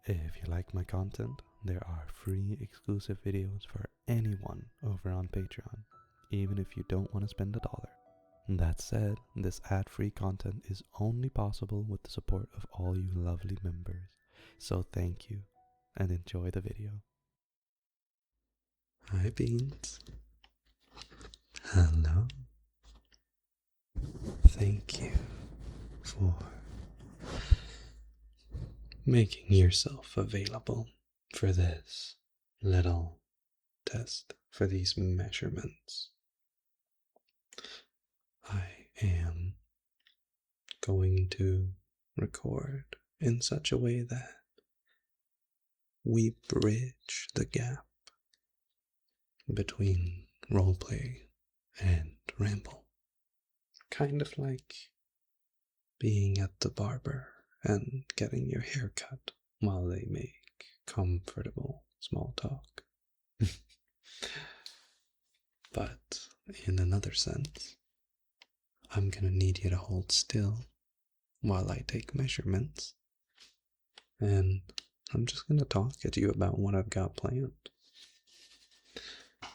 If you like my content, there are free exclusive videos for anyone over on Patreon, even if you don't want to spend $1. That said, this ad-free content is only possible with the support of all you lovely members, so thank you, and enjoy the video. Hi Beans. Hello. Thank you for making yourself available for this little test, for these measurements. I am going to record in such a way that we bridge the gap between roleplay and ramble. Kind of like being at the barber and getting your hair cut while they make comfortable small talk. But in another sense, I'm gonna need you to hold still while I take measurements, and I'm just gonna talk at you about what I've got planned.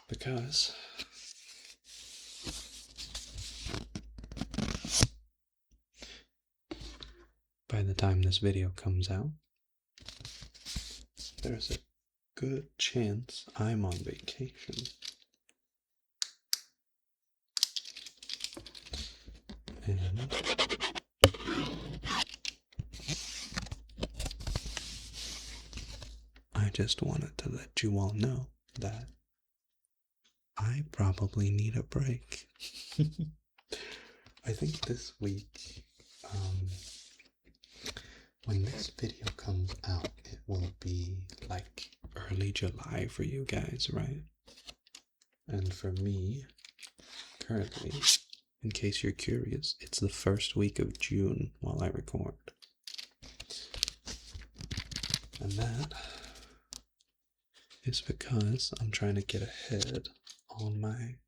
Because by the time this video comes out, there's a good chance I'm on vacation. And I just wanted to let you all know that I probably need a break. I think this week, when this video comes out, it will be like early July for you guys, right? And for me, currently, in case you're curious, it's the first week of June while I record. And that is because I'm trying to get ahead on my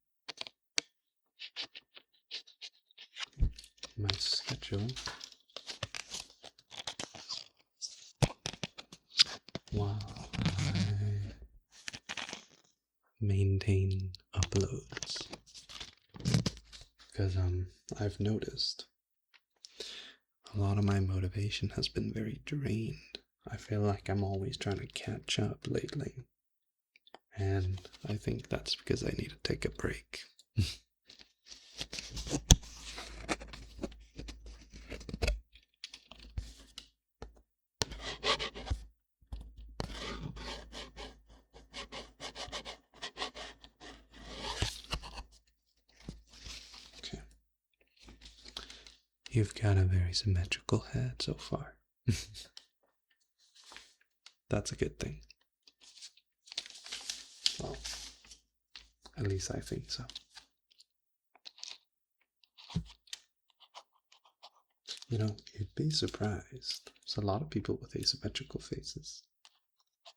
schedule while I maintain uploads. Because I've noticed a lot of my motivation has been very drained. I feel like I'm always trying to catch up lately. And I think that's because I need to take a break. Okay. You've got a very symmetrical head so far. That's a good thing. Well, at least I think so. You know, you'd be surprised. There's a lot of people with asymmetrical faces.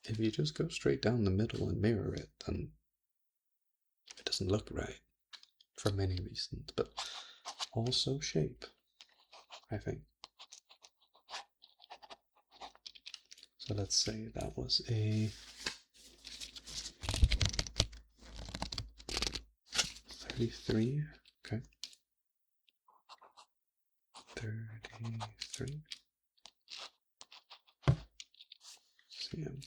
If you just go straight down the middle and mirror it, then it doesn't look right. For many reasons, but also shape, I think. So let's say that was a 33, okay. 33 cm.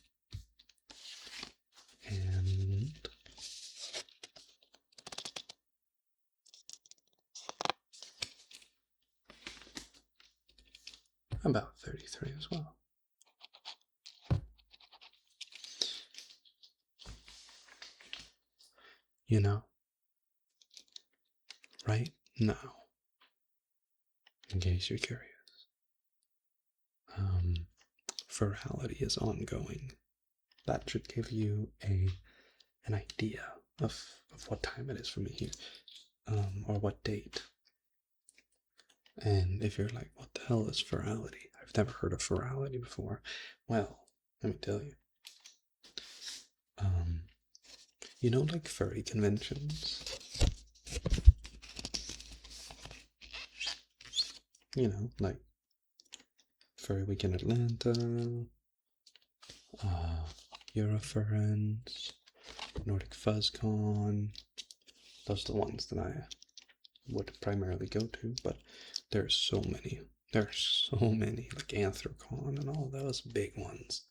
And about 33 as well. You know, right now, in case you're curious, Ferality is ongoing. That should give you an idea of what time it is for me here, or what date. And if you're like, what the hell is Ferality? I've never heard of Ferality before. Well, let me tell you. You know, like furry conventions? You know, like Furry Week in Atlanta, Eurofurence, Nordic FuzzCon. Those are the ones that I would primarily go to, but there's so many. There's so many, like Anthrocon and all those big ones.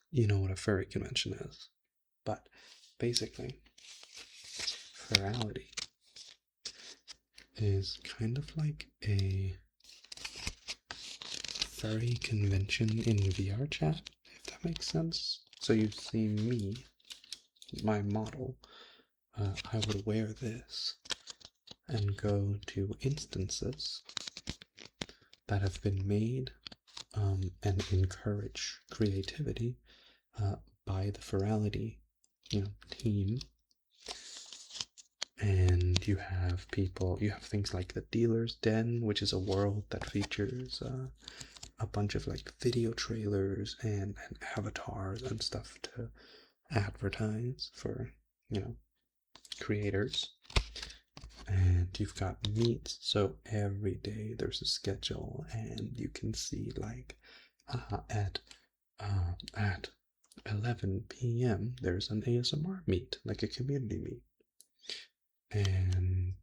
You know what a furry convention is, but basically, Ferality is kind of like a furry convention in VR chat, if that makes sense. So you see me, my model, I would wear this and go to instances that have been made and encourage creativity by the Ferality, team. And you have things like the Dealer's Den, which is a world that features a bunch of like video trailers and avatars and stuff to advertise for, creators. And you've got meets, so every day there's a schedule, and you can see like at 11 p.m. there's an ASMR meet, like a community meet. And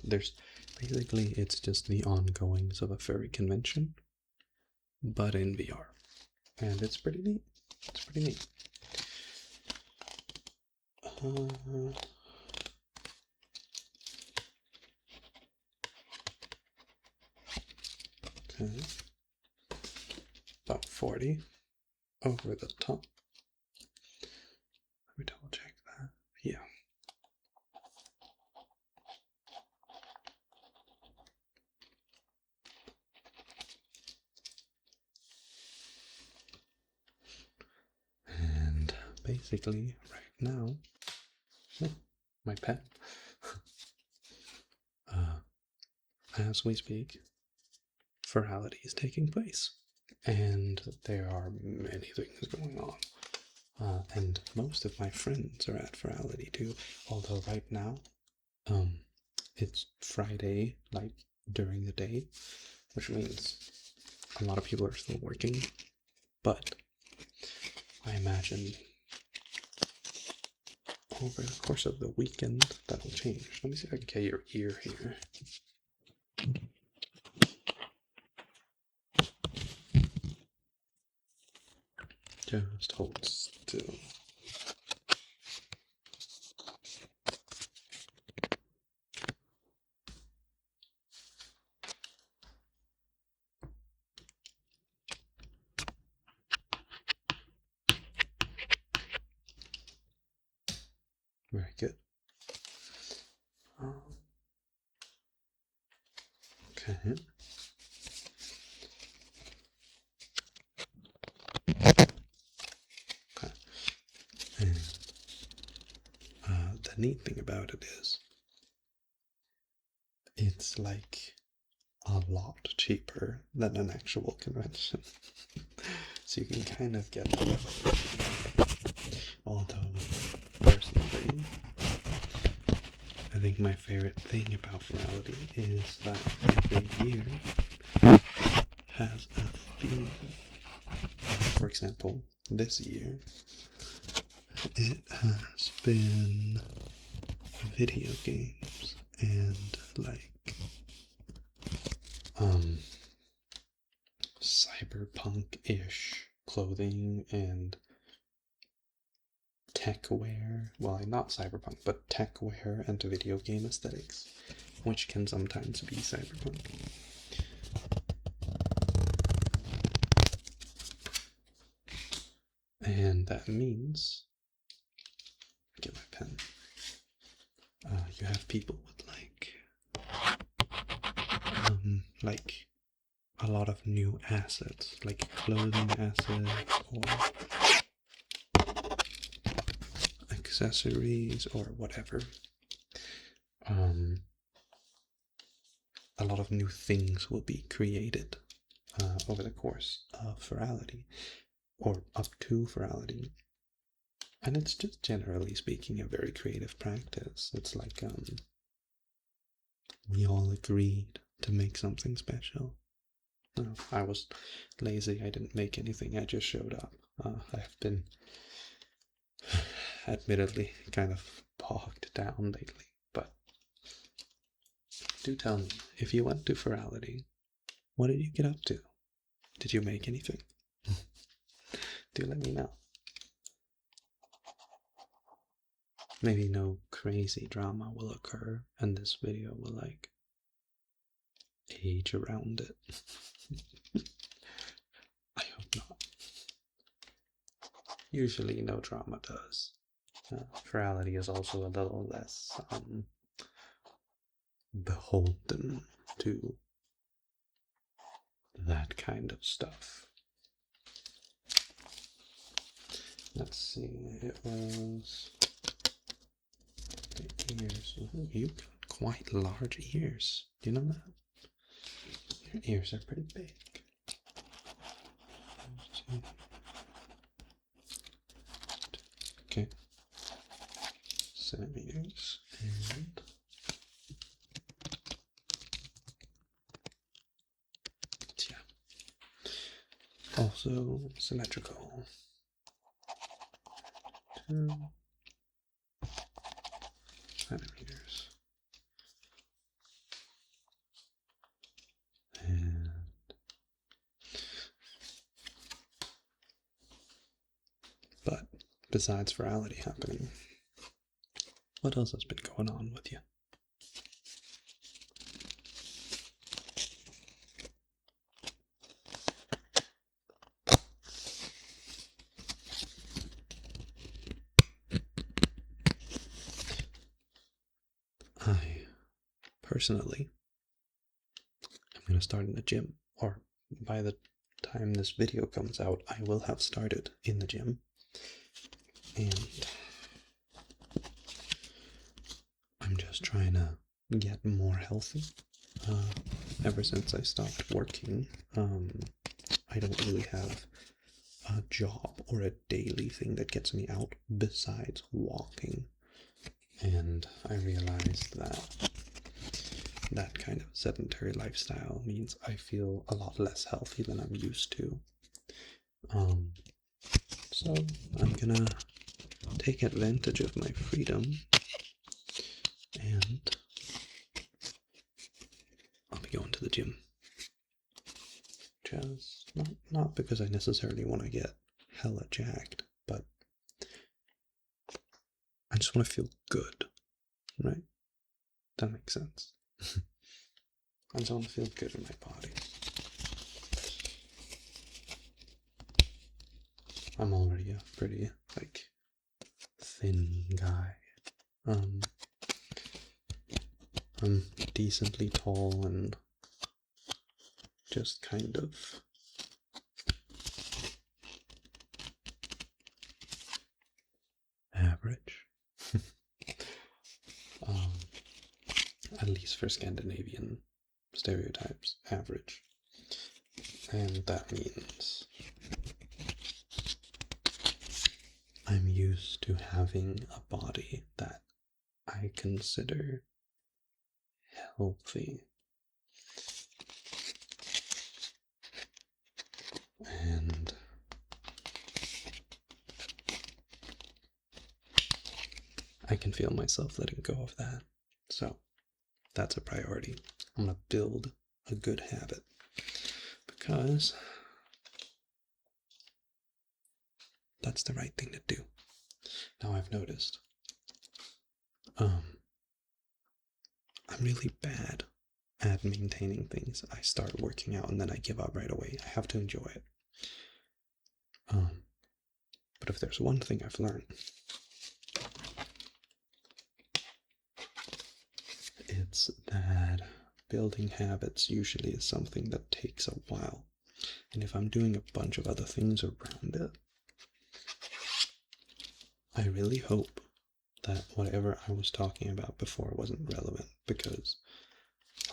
there's basically, it's just the ongoings of a furry convention, but in VR. And it's pretty neat. It's pretty neat. Okay. About 40 over the top. Let me double check that. Yeah. And basically, right now, my pen, as we speak, Ferality is taking place. And there are many things going on. And most of my friends are at Ferality too. Although right now, it's Friday, like during the day, which means a lot of people are still working. But I imagine over the course of the weekend that'll change. Let me see if I can get your ear here. Just hold still. Very good. Okay. Okay. And the neat thing about it is, it's like a lot cheaper than an actual convention. So you can kind of get although personally I think my favorite thing about Ferality is that every year has a theme. For example, this year it has been video games and like cyberpunk-ish clothing and tech wear. Well, not cyberpunk, but tech wear and video game aesthetics, which can sometimes be cyberpunk. And that means, get my pen, you have people with like a lot of new assets, like clothing assets or accessories or whatever. A lot of new things will be created over the course of Ferality, or up to Ferality. And it's just generally speaking a very creative practice. It's like we all agreed to make something special. No, I was lazy. I didn't make anything. I just showed up. I've been admittedly kind of bogged down lately, but do tell me, if you went to Ferality, what did you get up to? Did you make anything? Do let me know. Maybe no crazy drama will occur, and this video will, like, age around it. I hope not. Usually no drama does. Ferality is also a little less beholden to that kind of stuff. Let's see, it was the ears. You've got quite large ears. Do you know that? Your ears are pretty big. Okay. Centimeters and yeah. Also symmetrical. 2 centimeters. And but besides virality happening, what else has been going on with you? I personally am going to start in the gym, or by the time this video comes out, I will have started in the gym. And I'm just trying to get more healthy. Ever since I stopped working, I don't really have a job or a daily thing that gets me out besides walking. And I realized that that kind of sedentary lifestyle means I feel a lot less healthy than I'm used to. So I'm gonna take advantage of my freedom, and I'll be going to the gym. Just not because I necessarily want to get hella jacked, but I just want to feel good, right? That makes sense. I just want to feel good in my body. I'm already a pretty, like, thin guy. I'm decently tall and just kind of average. At least for Scandinavian stereotypes, average. And that means I'm used to having a body that I consider healthy. And I can feel myself letting go of that. So that's a priority. I'm going to build a good habit, because that's the right thing to do. Now I've noticed I'm really bad at maintaining things. I start working out and then I give up right away. I have to enjoy it. But if there's one thing I've learned, it's that building habits usually is something that takes a while. And if I'm doing a bunch of other things around it, I really hope that whatever I was talking about before wasn't relevant, because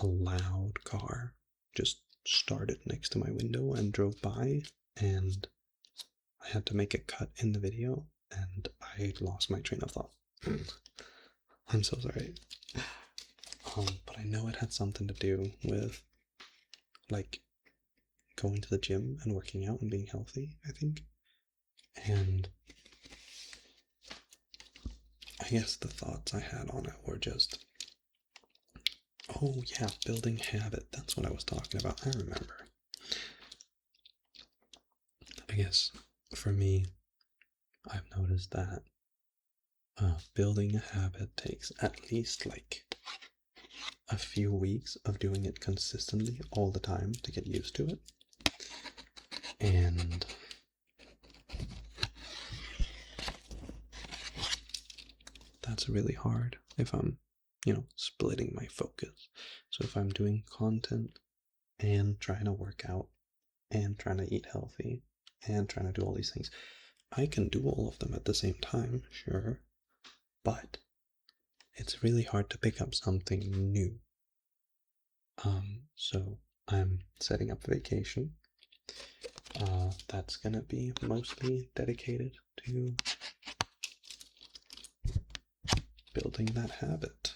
a loud car just started next to my window and drove by, and I had to make a cut in the video, and I lost my train of thought. I'm so sorry. But I know it had something to do with, like, going to the gym and working out and being healthy, I think. And I guess the thoughts I had on it were just, oh yeah, building habit. That's what I was talking about. I remember. I guess for me, I've noticed that building a habit takes at least like a few weeks of doing it consistently all the time to get used to it. And that's really hard if I'm, splitting my focus. So if I'm doing content and trying to work out and trying to eat healthy and trying to do all these things, I can do all of them at the same time, sure, but it's really hard to pick up something new. So I'm setting up vacation. That's gonna be mostly dedicated to building that habit.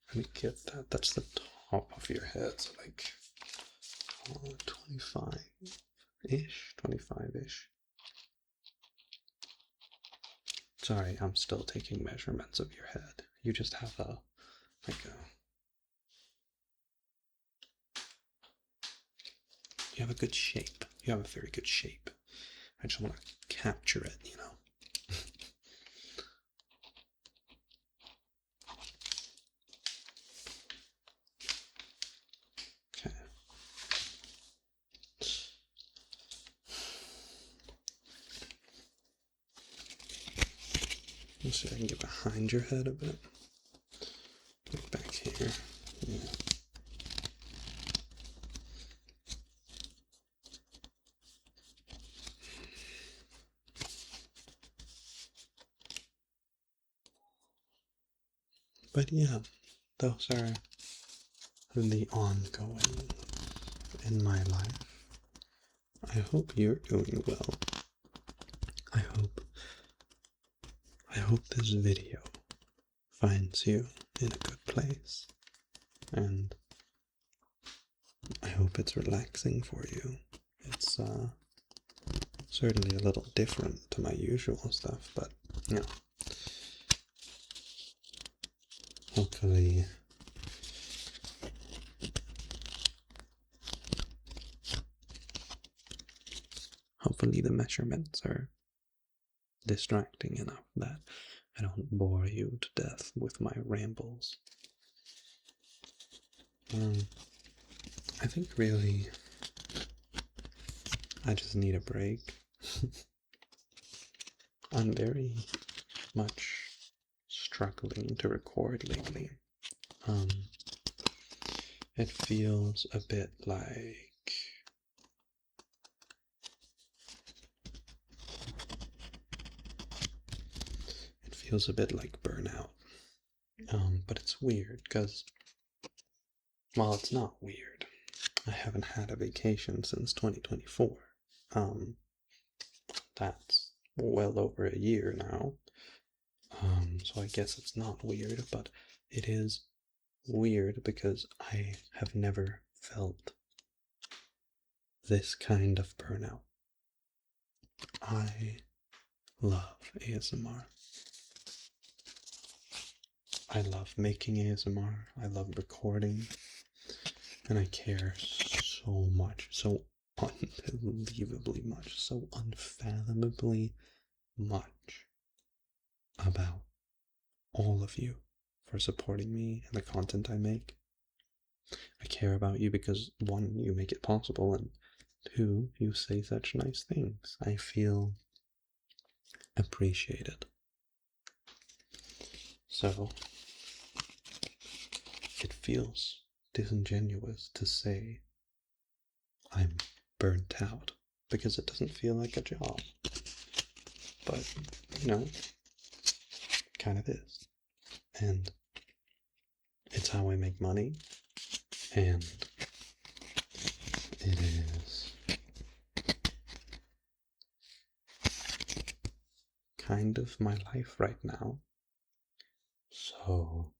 Let me get that. That's the top of your head, so like 25-ish. Sorry, I'm still taking measurements of your head. You just have you have a good shape. You have a very good shape. I just want to capture it, Okay. Let's see if I can get behind your head a bit. Look back here. Yeah. But yeah, those are the ongoing in my life. I hope you're doing well. I hope this video finds you in a good place, and I hope it's relaxing for you. It's certainly a little different to my usual stuff, but hopefully the measurements are distracting enough that I don't bore you to death with my rambles. I think really I just need a break. I'm very much struggling to record lately. It feels a bit like Burnout. But it's weird because, well, it's not weird. I haven't had a vacation since 2024. That's well over a year now. So I guess it's not weird, but it is weird because I have never felt this kind of burnout. I love ASMR. I love making ASMR. I love recording. And I care so much, so unbelievably much, so unfathomably much about all of you for supporting me and the content I make. I care about you because, one, you make it possible, and two, you say such nice things. I feel appreciated. So, it feels disingenuous to say I'm burnt out because it doesn't feel like a job. But, kind of is. And it's how I make money, and it is kind of my life right now. So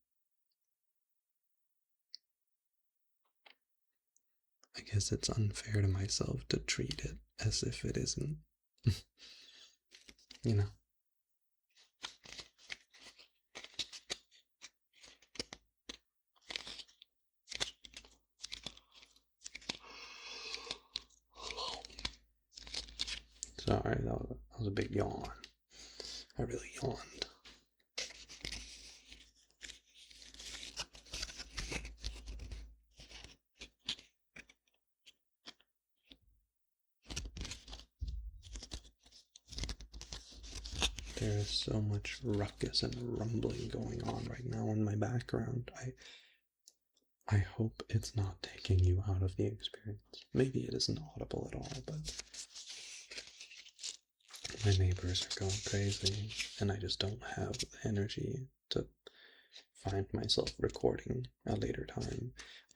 I guess it's unfair to myself to treat it as if it isn't. You know? Sorry, that was a big yawn. I really yawned. There is so much ruckus and rumbling going on right now in my background. I hope it's not taking you out of the experience. Maybe it isn't audible at all, but my neighbors are going crazy, and I just don't have the energy to find myself recording a later time.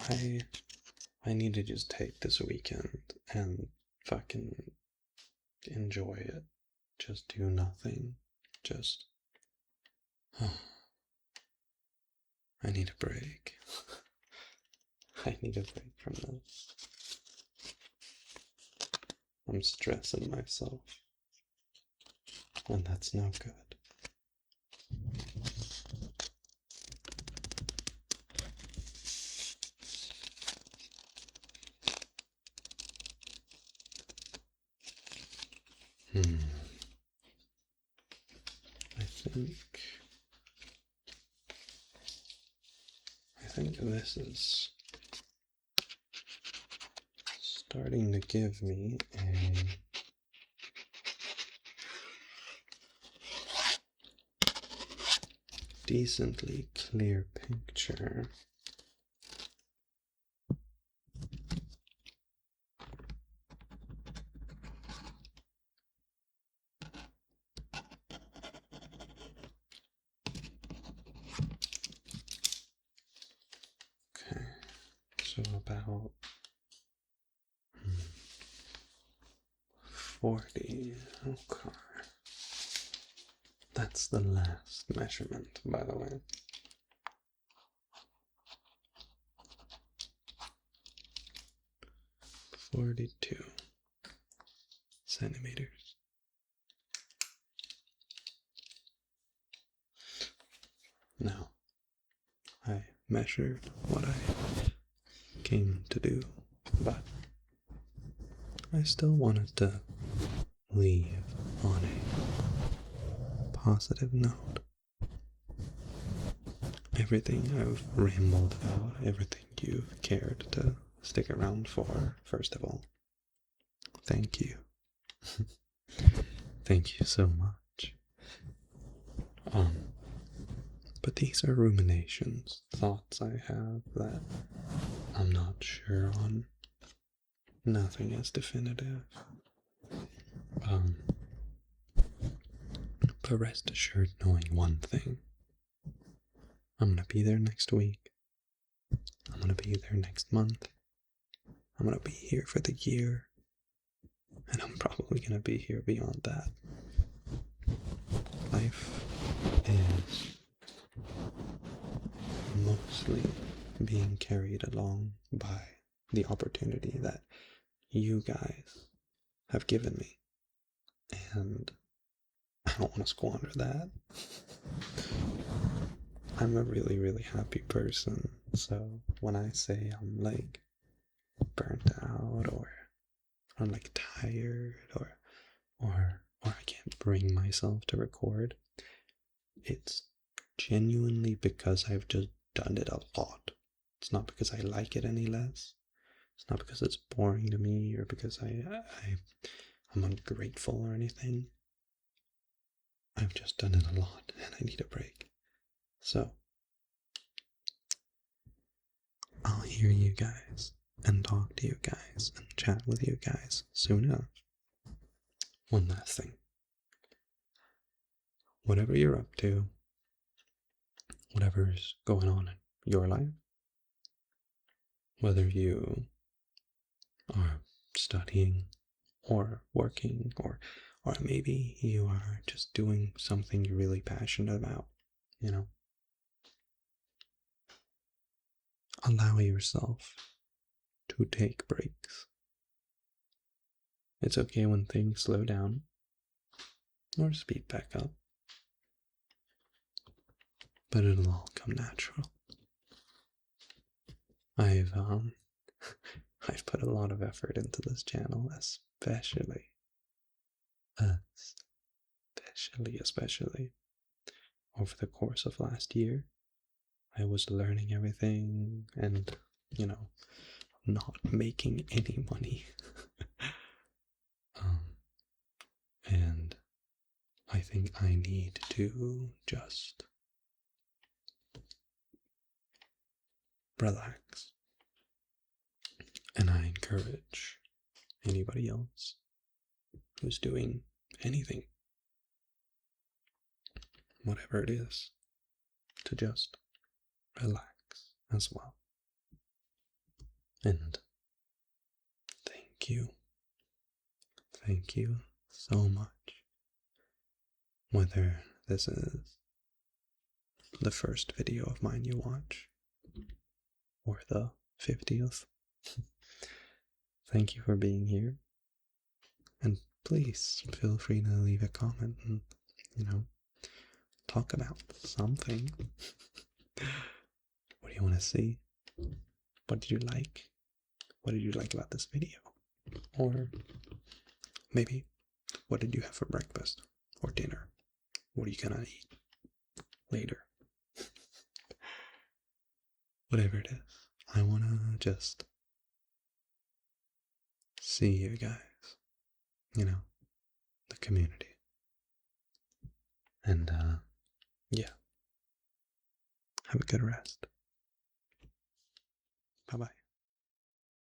I need to just take this weekend and fucking enjoy it. Just do nothing. Just I need a break. I need a break from this. I'm stressing myself, and that's no good. I think this is starting to give me a decently clear picture. Okay, so about 40. Okay. That's the last measurement, by the way. 42 centimeters. Now, I measured what I came to do, but I still wanted to leave on a positive note. Everything I've rambled about, everything you've cared to stick around for, first of all, thank you. Thank you so much. But these are ruminations, thoughts I have that I'm not sure on. Nothing is definitive. But rest assured knowing one thing. I'm gonna be there next week. I'm gonna be there next month. I'm gonna be here for the year. And I'm probably gonna be here beyond that. Life is mostly being carried along by the opportunity that you guys have given me. And I don't want to squander that. I'm a really, really happy person. So when I say I'm like burnt out or I'm like tired or I can't bring myself to record, it's genuinely because I've just done it a lot. It's not because I like it any less. It's not because it's boring to me or because I'm ungrateful or anything. I've just done it a lot and I need a break. So I'll hear you guys and talk to you guys and chat with you guys soon enough. One last thing. Whatever you're up to, whatever's going on in your life, whether you are studying or working or maybe you are just doing something you're really passionate about, you know, allow yourself to who take breaks. It's okay when things slow down or speed back up, but it'll all come natural. I've I've put a lot of effort into this channel, especially over the course of last year. I was learning everything and, not making any money. And I think I need to just relax. And I encourage anybody else who's doing anything, whatever it is, to just relax as well. And thank you. Thank you so much. Whether this is the first video of mine you watch, or the 50th, thank you for being here. And please feel free to leave a comment and, talk about something. What do you want to see? What did you like? What did you like about this video? Or maybe, what did you have for breakfast or dinner? What are you gonna eat later? Whatever it is, I wanna just see you guys, the community. And, yeah. Have a good rest. Bye-bye.